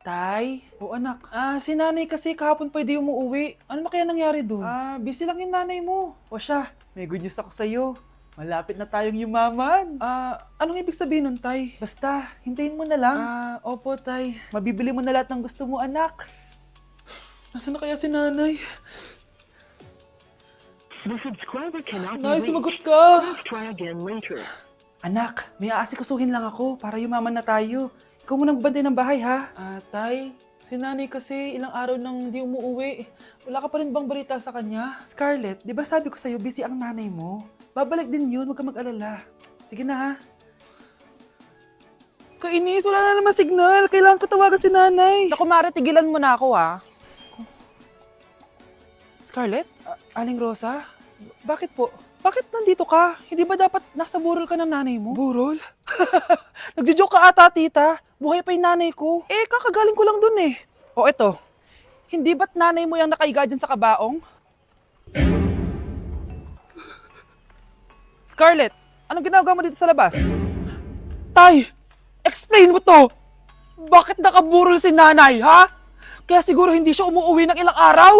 Tay? O anak, si nanay kasi kahapon pwede umuwi. Ano na kaya nangyari doon? Busy lang yung nanay mo. O siya, may good news ako sa'yo. Malapit na tayong yumaman. Anong ibig sabihin nun, Tay? Basta, hintayin mo na lang. Opo, Tay. Mabibili mo na lahat ng gusto mo, anak. Nasaan na kaya si nanay? The subscriber cannot be Nay, reached. sumagot ka! Please try again later. Anak, may aasikasuhin lang ako para yumaman na tayo. Ikaw mo nang bantay ng bahay, ha? Tay, si nanay kasi ilang araw nang di umuwi. Wala ka pa rin bang balita sa kanya? Scarlett, di ba sabi ko sa'yo busy ang nanay mo? Babalik din yun, huwag ka mag-alala. Sige na, ha? Kainis, wala na naman signal. Kailangan ko tawagan si nanay. Naku, Mare, tigilan mo na ako, ha? Scarlett? Aling Rosa? Bakit po? Bakit nandito ka? Hindi ba dapat nasa burol ka ng nanay mo? Burol? Nagjo-joke ka ata, tita. Buhay pa yung nanay ko. Kakagaling ko lang dun eh. O eto, hindi ba't nanay mo yung nakaiga dyan sa kabaong? Scarlett, anong ginagawa mo dito sa labas? Tay! Explain mo to! Bakit nakaburol si nanay, ha? Kaya siguro hindi siya umuwi ng ilang araw?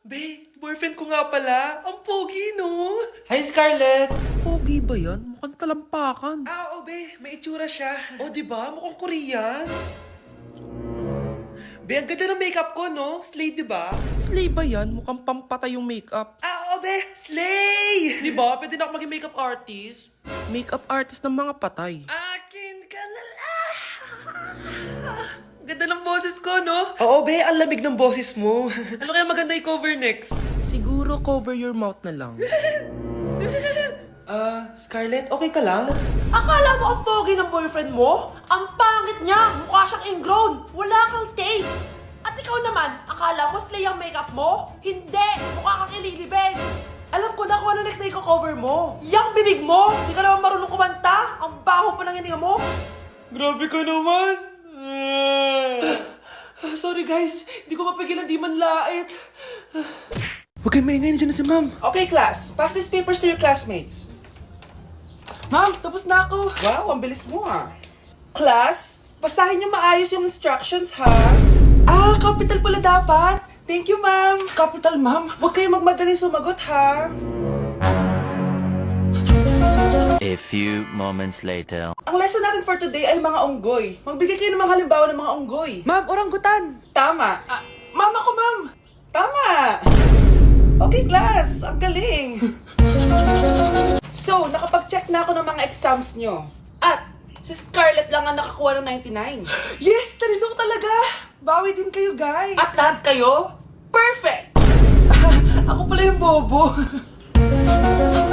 Be, boyfriend ko nga pala. Ang pogi, no? Hi, Scarlett! Pogi ba yan? Mukhang talampakan. Oo, be. May itsura siya. O, di ba? Mukhang Korean. Be, ang ganda ng makeup ko, no? Slay, di ba? Slay ba yan? Mukhang pampatay yung makeup. Oo, be. Slay! Di ba? Pwede na ako maging makeup artist. Makeup artist ng mga patay. Akin ka na lang. Ganda ng boses ko, no? Oo, be. Ang lamig ng boses mo. Ano kaya maganda i-cover next? Siguro cover your mouth na lang. Scarlett, okay ka lang? Akala mo ang pogi ng boyfriend mo? Ang pangit niya! Mukha siyang ingrown! Wala kang taste! At ikaw naman, akala mo slay ang makeup mo? Hindi! Mukha kang ililibing! Alam ko na kung ano next na i-cover mo! Yang bibig mo! Hindi ka naman marunong kumanta! Ang baho pa ng hininga mo! Grabe ka naman. Sorry guys, hindi ko mapigilan di man lait. Huwag kayong maingay, nandiyan na si ma'am. Okay, class. Pass these papers to your classmates. Ma'am, tapos na ako. Wow, ang bilis mo ah. Class, basahin niyo maayos yung instructions ha. Capital pala dapat. Thank you, ma'am. Capital, ma'am. Huwag kayong magmadali sumagot ha. A few moments later. Ang lesson natin for today ay mga unggoy. Magbigay kayo ng mga halimbawa ng mga unggoy. Ma'am, orangutan. Tama. Ma'am ako, ma'am. Tama. Okay, class. Ang galing. So, nakapag-check na ako ng mga exams nyo. At, si Scarlett lang ang nakakuha ng 99. Yes! Talino talaga! Bawi din kayo, guys. At lahat kayo? Perfect! Ako pala yung bobo.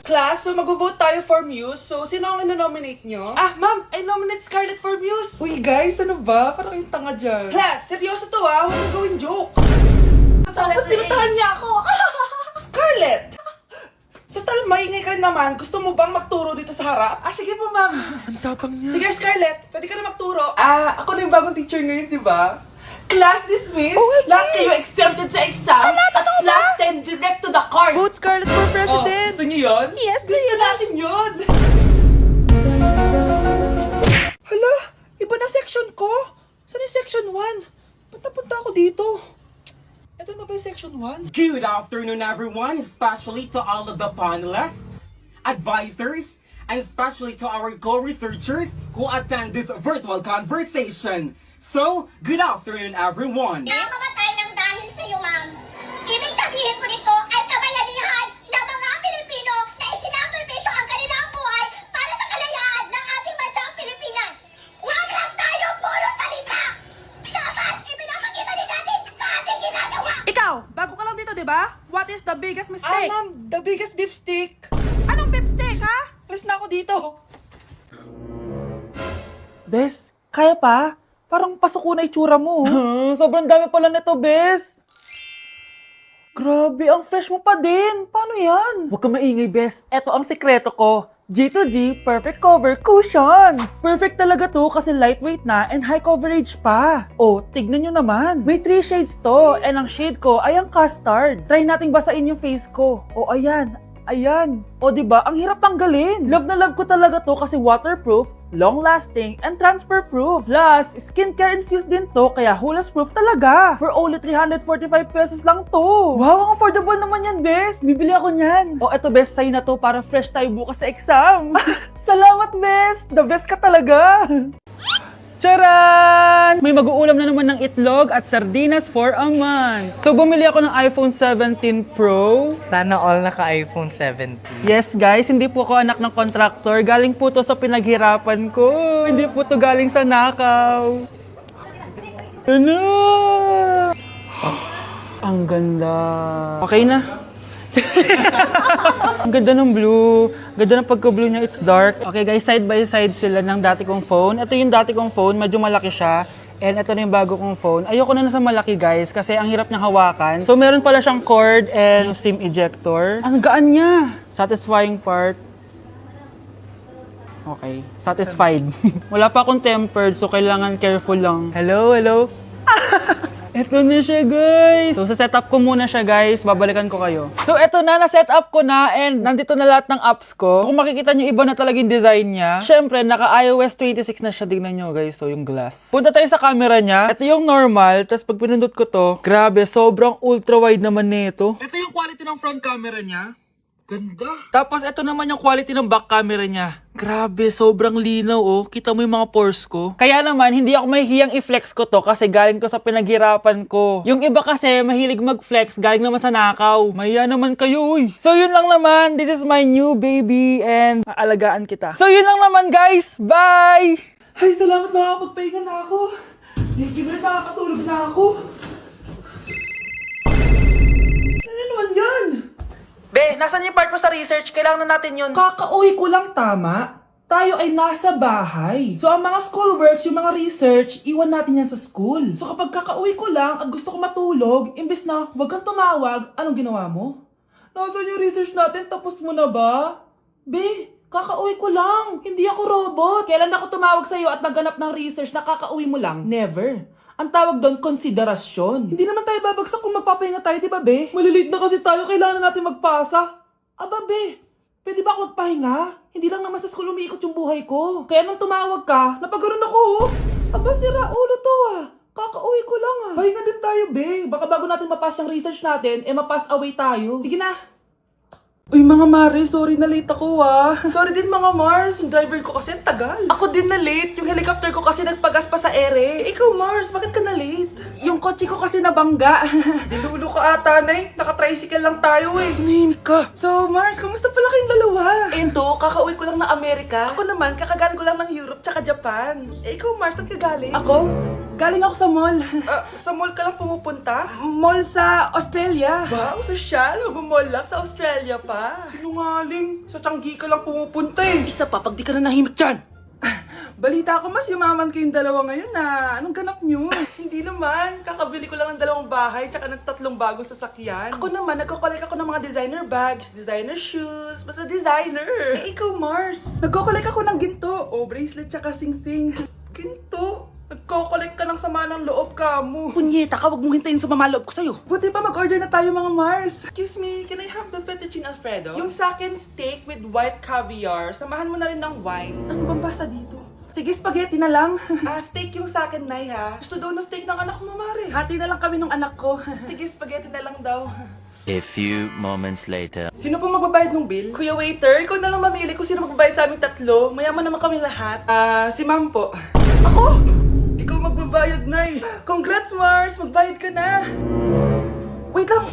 Class, so mag-vote tayo for Muse. So, sino ang ino-nominate nyo? Ma'am, I nominate Scarlett for Muse. Uy, guys, ano ba? Parang kayong tanga dyan. Class, seryoso to Huwag mong gawin joke. Tapos pinuntahan niya ako. Scarlett! Total, maingay ka rin naman. Gusto mo bang magturo dito sa harap? Sige po, ma'am. Ang tapang niya. Sige, Scarlett. Pwede ka na magturo. Ako na yung bagong teacher ngayon, di ba? Class dismissed. Lahat kayo exempted sa exam! At last 10 direct to the card! Vote Scarlett for president. Gusto niyo yun? Yes, gusto natin yun. Hala, iba na section ko. Saan yung section 1? Punta ako dito. Ito na ba yung section 1? Good afternoon, everyone, especially to all of the panelists, advisors, and especially to our co-researchers who attend this virtual conversation. So, good afternoon, everyone. Namamatay ng dahil sa iyo, ma'am. Ibig sabihin po nito ay kabayanihan ng mga Pilipino na isinakripisyo ang kanilang buhay para sa kalayaan ng ating bansang Pilipinas. Huwag lang tayo puro salita! Dapat ipinapakita din natin sa ating ginagawa! Ikaw, bago ka lang dito, di ba? What is the biggest mistake? Ma'am, the biggest beef stick. Anong beef steak, ha? Alis na ako dito. Bes, kaya pa? Parang pasuko na itsura mo. Sobrang dami pala nito, Bes. Grabe, ang fresh mo pa din. Paano yan? Huwag ka maingay, Bes. Eto ang sekreto ko. G2G Perfect Cover Cushion. Perfect talaga to kasi lightweight na and high coverage pa. Oh, tignan nyo naman. May 3 shades to and ang shade ko ay ang custard. Try nating basain yung face ko. Oh, ayan. Ayan. O diba, ang hirap tanggalin. Love na love ko talaga to kasi waterproof, long-lasting, and transfer-proof. Plus, skincare infused din to kaya hulas-proof talaga. For only 345 pesos lang to. Wow, ang affordable naman yan, Bes. Bibili ako niyan. O eto, Bes, sa'yo na to para fresh tayo bukas sa exam. Salamat, Bes. The best ka talaga. Charan! May mag-uulam na naman ng itlog at sardinas for a month. So, bumili ako ng iPhone 17 Pro. Sana all naka-iPhone 17. Yes, guys, hindi po ako anak ng contractor. Galing po to sa pinaghirapan ko. Hindi po to galing sa nakaw. Ano? Ang ganda. Okay na. Ang ganda ng blue. Ganda ng pagka-blue niya, it's dark. Okay guys, side by side sila ng dati kong phone. Ito yung dati kong phone, medyo malaki siya. And ito na yung bago kong phone. Ayoko na sa malaki guys, kasi ang hirap niyang hawakan. So meron pala siyang cord and SIM ejector. Ang gaan niya! Satisfying part. Okay, satisfied. Wala pa akong tempered, so kailangan careful lang. Hello, hello? Eto na siya, guys. So, sa setup ko muna siya, guys. Babalikan ko kayo. So, eto na. Na-setup ko na and nandito na lahat ng apps ko. Kung makikita nyo, iba na talaga yung design niya. Siyempre, naka-iOS 26 na siya. Tignan nyo, guys. So, yung glass. Punta tayo sa camera niya. Ito yung normal. Tapos, pag pinundot ko to, grabe, sobrang ultra-wide naman nito. Ito yung quality ng front camera niya. Ganda. Tapos, ito naman yung quality ng back camera niya. Grabe, sobrang linaw, oh. Kita mo yung mga pores ko. Kaya naman, hindi ako mahihiyang i-flex ko to kasi galing to sa pinaghirapan ko. Yung iba kasi, mahilig mag-flex, galing naman sa nakaw. Mahiya naman kayo, uy. So, yun lang naman. This is my new baby and aalagaan kita. So, yun lang naman, guys. Bye! Ay, salamat, makakapagpahinga na ako. Hindi na makakatulog na ako. Ano naman yan? Be, nasan yung part mo sa research? Kailangan na natin yun. Kakauwi ko lang, tama? Tayo ay nasa bahay. So, ang mga schoolworks, yung mga research, iwan natin yan sa school. So, kapag kakauwi ko lang at gusto ko matulog, imbes na huwag kang tumawag, anong ginawa mo? Nasaan yung research natin? Tapos mo na ba? Be, kakauwi ko lang. Hindi ako robot. Kailan ako tumawag sa'yo at nagganap ng research na kakauwi mo lang? Never. Ang tawag doon, konsiderasyon. Hindi naman tayo babagsak kung magpapahinga tayo, di ba, be? Malilate na kasi tayo, kailangan natin magpasa. Aba, be, pwede ba ako magpahinga? Hindi lang naman sa school umiikot yung buhay ko. Kaya nung tumawag ka, napagano'n ako, oh. Aba, sira ulo to, ah. Kakauwi ko lang, ah. Pahinga din tayo, be. Baka bago natin mapass yung research natin, mapass away tayo. Sige na. Uy, mga Mars, sorry na late ako, ah. Sorry din mga Mars, yung driver ko kasi ang tagal. Ako din na late, yung helicopter ko kasi nagpagas pa sa ere. Ikaw Mars, bakit ka na late? Yung kotse ko kasi nabangga. Dilulo ka ata, Nay. Naka-tricycle lang tayo eh. Name ka. So, Mars, kamusta pala kayong dalawa? Ento, kakauwi ko lang ng Amerika. Ako naman, kakagaling ko lang ng Europe tsaka Japan. Ikaw Mars, saan ka galing? Ako? Galing ako sa mall. Sa mall ka lang pumupunta? Mall sa Australia. Wow, sosyal. Mag-mall lang sa Australia pa. Sinungaling. Sa Changi ka lang pumupunta eh. Isa pa, pag di ka na nahimik dyan. Balita ko mas yumaman kayong dalawa ngayon na. Anong ganap nyo? Hindi naman. Kakabili ko lang ng 2 bahay tsaka ng 3 bagong sasakyan. Ako naman, nagko-collect ako ng mga designer bags, designer shoes, basta designer. Eh, ikaw, Mars. Nagko-collect ako ng ginto. O, bracelet tsaka sing-sing. Ginto. Nagko-collect ka ng sama ng loob ka mo. Punyeta ka, wag mong hintayin sumama loob ko sa'yo. Buti pa mag-order na tayo mga Mars. Excuse me, can I have the fettuccine Alfredo? Yung sa akin steak with white caviar. Samahan mo na rin ng wine. Ano bang basa dito? Sige, spaghetti na lang. Steak yung sa akin, Nay, ha? Gusto daw ng steak ng anak mo, Mare. Hati na lang kami ng anak ko. Sige, spaghetti na lang daw. A few moments later. Sino po magbabayad ng bill? Kuya waiter, ikaw na lang mamili kung sino magbabayad sa aming 3. Mayaman naman kami lahat. Si ma'am po. Ako? Ikaw magbabayad, Nay. Congrats, Mars! Magbayad ka na. Wait lang.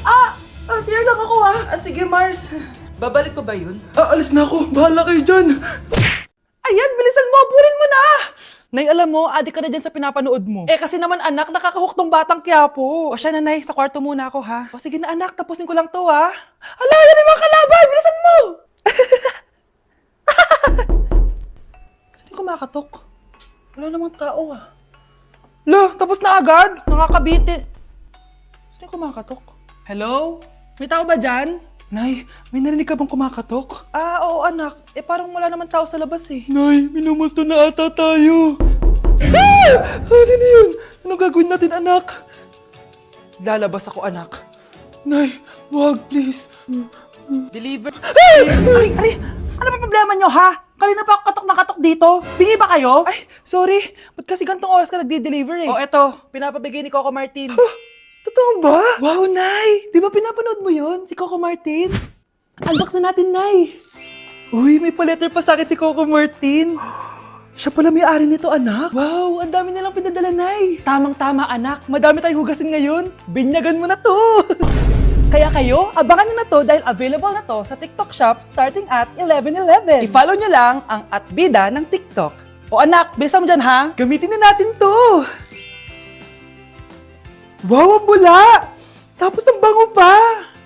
Sir lang ako, ah. Sige, Mars. Babalik pa ba yun? Alis na ako. Bahala kayo dyan. Ayan, bilisan mo. Burin mo na. Nay, alam mo, adik ka na dyan sa pinapanood mo. Kasi naman anak, nakakahook tong batang Quiapo. O siya na, Nay, sa kwarto muna ako, ha? O sige na anak, tapusin ko lang to, ha? Ala, yan yung mga kalaban. Bilisan mo. Saan yung kumakatok? Wala namang tao, ah. Lo, tapos na agad? Nakakabiti. Saan yung kumakatok? Hello? May tao ba dyan? Nay, may narinig ka bang kumakatok? Oo anak. Parang wala naman tao sa labas eh. Nay, minumulto na ata tayo. Sino yun? Anong gagawin natin anak? Lalabas ako anak. Nay, wag please. Deliver. Ay! Ano ba problema nyo, ha? Kanina pa ako katok na katok dito. Bingi ba kayo? Ay, sorry. Ba't kasi gantong oras ka nagde-deliver eh? Oh, eto. Pinapabigay ni Coco Martin. Totoo ba? Wow, Nay! Di ba pinapanood mo yun? Si Coco Martin? Unbox na natin, Nay. Uy, may pa-letter pa sa akin si Coco Martin. Siya pala may-ari nito, anak. Wow, ang dami nilang pinadala, Nay. Tamang-tama, anak. Madami tayong hugasin ngayon. Binyagan mo na to. Kaya kayo, abangan nyo na to dahil available na to sa TikTok Shop starting at 11:11. I-follow nyo lang ang @bida ng TikTok. O anak, bilisan mo dyan ha. Gamitin na natin to. Wow, ang bula! Tapos ang bango pa!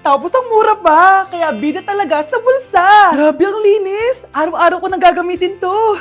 Tapos ang mura pa! Kaya bida talaga sa bulsa! Grabe ang linis! Araw-araw ko nang gagamitin to!